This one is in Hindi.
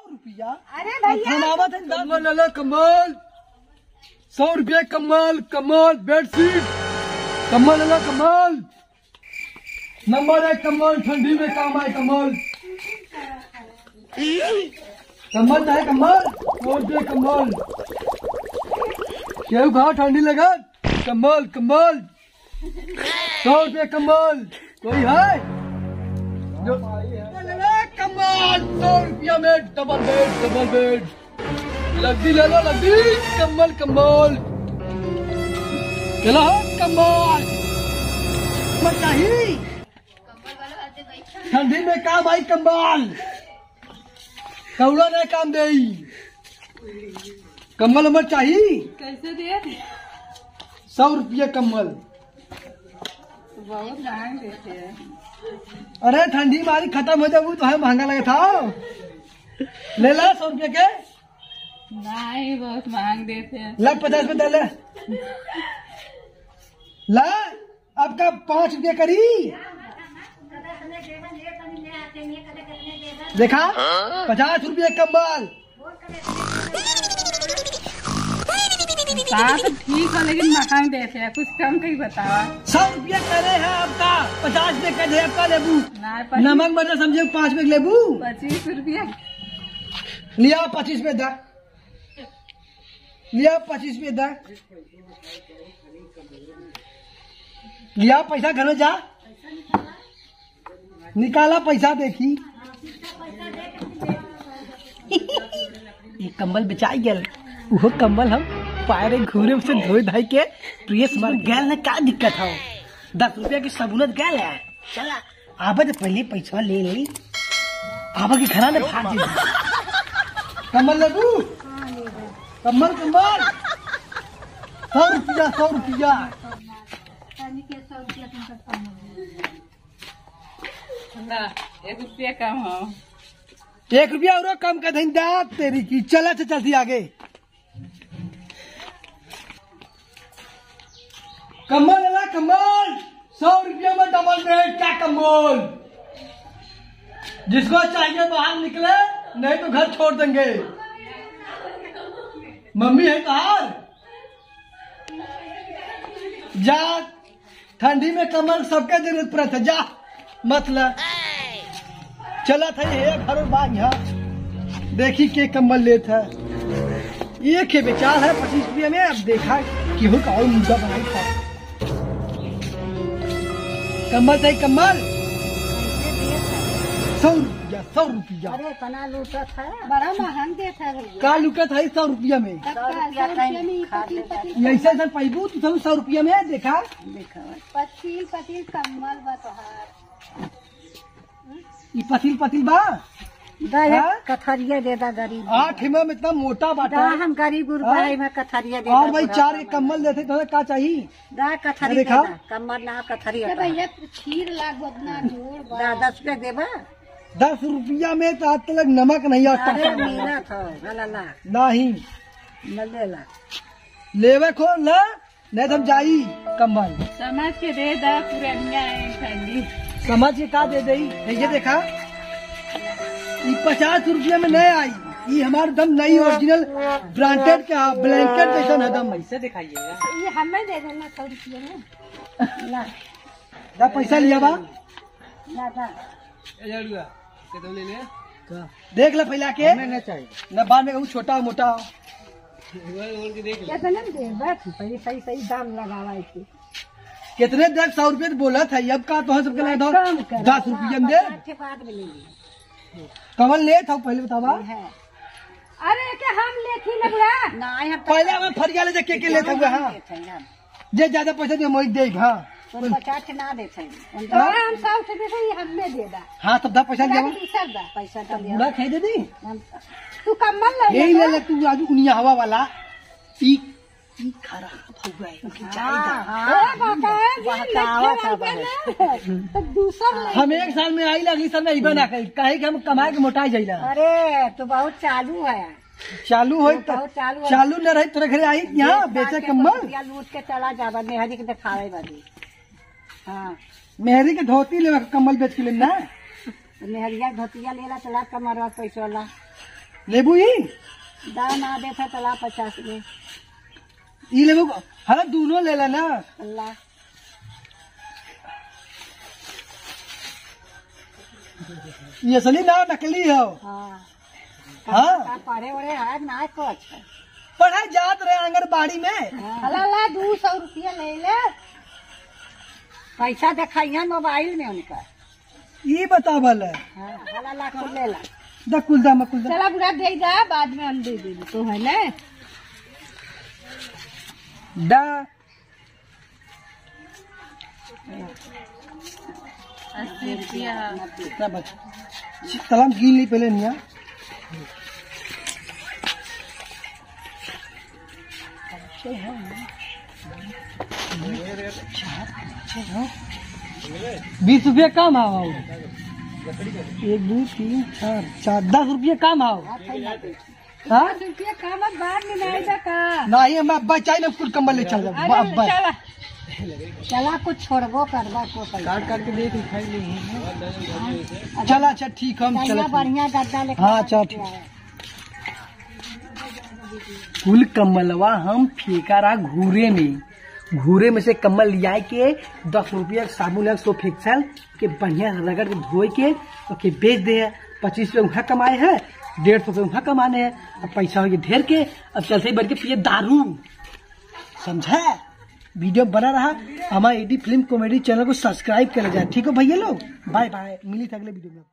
रुपया? अरे भैया कमल कमल 100 रुपया कमल कमल बेडशीट कमल अला कमल नंबर 1 कमल ठंडी में काम आए कमल कमल है कमल 100 रुपया कमल क्यों कहा ठंडी लगा कमल कमल 100 रुपया कमल कोई है जो कमल 100 रुपया में डबल बेड लग्गी ले लो लग्गी कमल कमल चलो कमल चाहिए ठंडी में काम आई कमल कौड़ा ने काम दे कमल हमारे चाहिए कैसे दे 100 रुपया कमल बहुत महंग देते हैं। अरे ठंडी मारी खत्म हो जाए तो है महंगा लगे था ले ला 100 रुपया के नहीं बहुत महंग देते हैं। लग 50 में दे ले ला आपका 5 रुपया करी देखा 50 रुपया कम्बल ठीक है लेकिन महंग देते हैं कुछ कम कहीं बताओ 100 रुपया करे है आपका 50 में कर दे आपका लेबू नमक मतलब समझे 5 में लेबू 25 रुपया लिया 25 में दा लिया 25 में दा लिया पैसा घर में जा निकाला पैसा देखी ये कम्बल बेचाई गल वो कम्बल हम पायरे घूरे से धोई धाई के प्रेस मार गैल ने क्या दिक्कत हो 10 रुपया की सबूनत गैल है चला आबा तो पहले पैसा ले ली आबा के घरा ने फाड़ दी कम्बल लेबू कम्बल कम्बल 100 रुपया 100 रुपया 1 रुपया कम हो 1 रुपया और कम कर दें दांत तेरी की चला से चलती आगे कम्बल लेला कम्बल 100 रुपया में डबल बेड क्या कम्बल जिसको चाहिए बाहर निकले नहीं तो घर छोड़ देंगे मम्मी है बाहर जा ठंडी में कम्बल सबके जरूरत पड़ा था जा मतलब चला था ये घर बाग यहाँ देखी के कम्बल ले था एक के बेचार है 25 रुपया में अब देखा कि हो का और मुद्दा बनाई था कम्बल चाहिए कम्बल 100 रुपया अरे कना लूटत है बड़ा महंग देता है का लुकत है 100 रुपया में ऐसा ऐसा पैबू तू 100 रुपया में देखा 25 कम्बल बतहार ये पतिल बा कथरिया देता गरीब 8 में इतना मोटा बाटा हम गरीब रुपये में कथरिया देता और भाई 4 एक कम्बल देते तो क्या चाहिए दा कथरिया देखा कम्बल ना कथरिया भैया खीर लाग बदना जोड़ 10 रुपया देबा 10 रुपया में तो आज तक नमक नहीं आता मेरा था नहीं लेला लेवे खो ना नहीं तो हम जाई कम्बल समझ के दे दा पुरानिया ठंडी समझ के का दे दई ये देखा ये 50 रुपया में नहीं आई ये हमारे दम नई ओरिजिनल ब्रांडेड का ब्लैंकेट जैसा है दम ऐसे दिखाइएगा ये हमें दे देना 100 रुपया में दा पैसा लिया बा ला दा देख ले फैला के न चाहिए न बाद में छोटा मोटा सही दाम लगावा इसे कितने देख 100 रुपये बोला था अब का तो सबके लिए 10 रुपये में दे कमल ले था पहले बतावा अरे क्या हम लेथी लगला नहीं हम पहले हम फरिया ले के ले था हां जे ज्यादा पैसा दे मोई दे हां 50 ना दे छै तो हम 100 से दे हमें दे दा हां तब दा पैसा ले पैसा तो ले पूरा खाई दे दी तू कम्बल ले यही ले तू आज उनिया हवा वाला ई खराब हो गए हम 1 साल में आई अगली साल में आई बना कहे कि हम कमाए के मोटाई जाइला अरे तो बहुत चालू है चालू हो चालू न रही तोरे घरे आई यहाँ बेचे कम्बल लूट के चला जाबा मेहरी के दिखावे बादी हाँ मेहरी के धोती ले कम्बल बेच के लेना मेहरिया धोतिया लेला चला कमरवा पैसा ला लेबू ही दाम ना देता तला 50 में। ई लेबू हाँ दोनों ले लेना। अल्लाह ये असली ना नकली है। हाँ हाँ पढ़े वढ़े है ना कुछ। पढ़ाई जात रहे आंगनबाड़ी में। अल्लाह 200 रुपया ले ले। पैसा दिखाइए मोबाइल में उनका। ये बतावल है। अल्लाह को ले ला। दकुलदा मकुलदा चला बुरा दे जा बाद में हम दे देंगे तो है ना। डा तलाम गिन ली पहले निया। ₹20 कम आओ। 1 2 3 4 4 10 रुपये कम आओ। हाँ 10 रुपया कम अब बाद में नहीं का। नहीं मैं बचाई ना कुल कम्बल ले चल जाओ। चला चला कुछ छोड़बो करबा को पैसा काट के देख खाई ले। चला अच्छा ठीक हम चला बढ़िया गद्दा लेके। हाँ चल ठीक। कुल कम्बलवा हम फेंका रहा घूरे में से कम्बल लिया के 10 रुपया साबुन लग सो फेंक चल के बढ़िया रगड़ के धोए के बेच दे। 25 रुपये वहाँ कमाए हैं, 150 रुपये वहाँ कमाने हैं। अब पैसा हो ढेर के अब चलते ही बढ़ के पिए दारू। समझा? वीडियो बना रहा हमारे एडी फिल्म कॉमेडी चैनल को सब्सक्राइब कर जाए। ठीक है भैया लोग, बाय बाय, मिली अगले वीडियो में।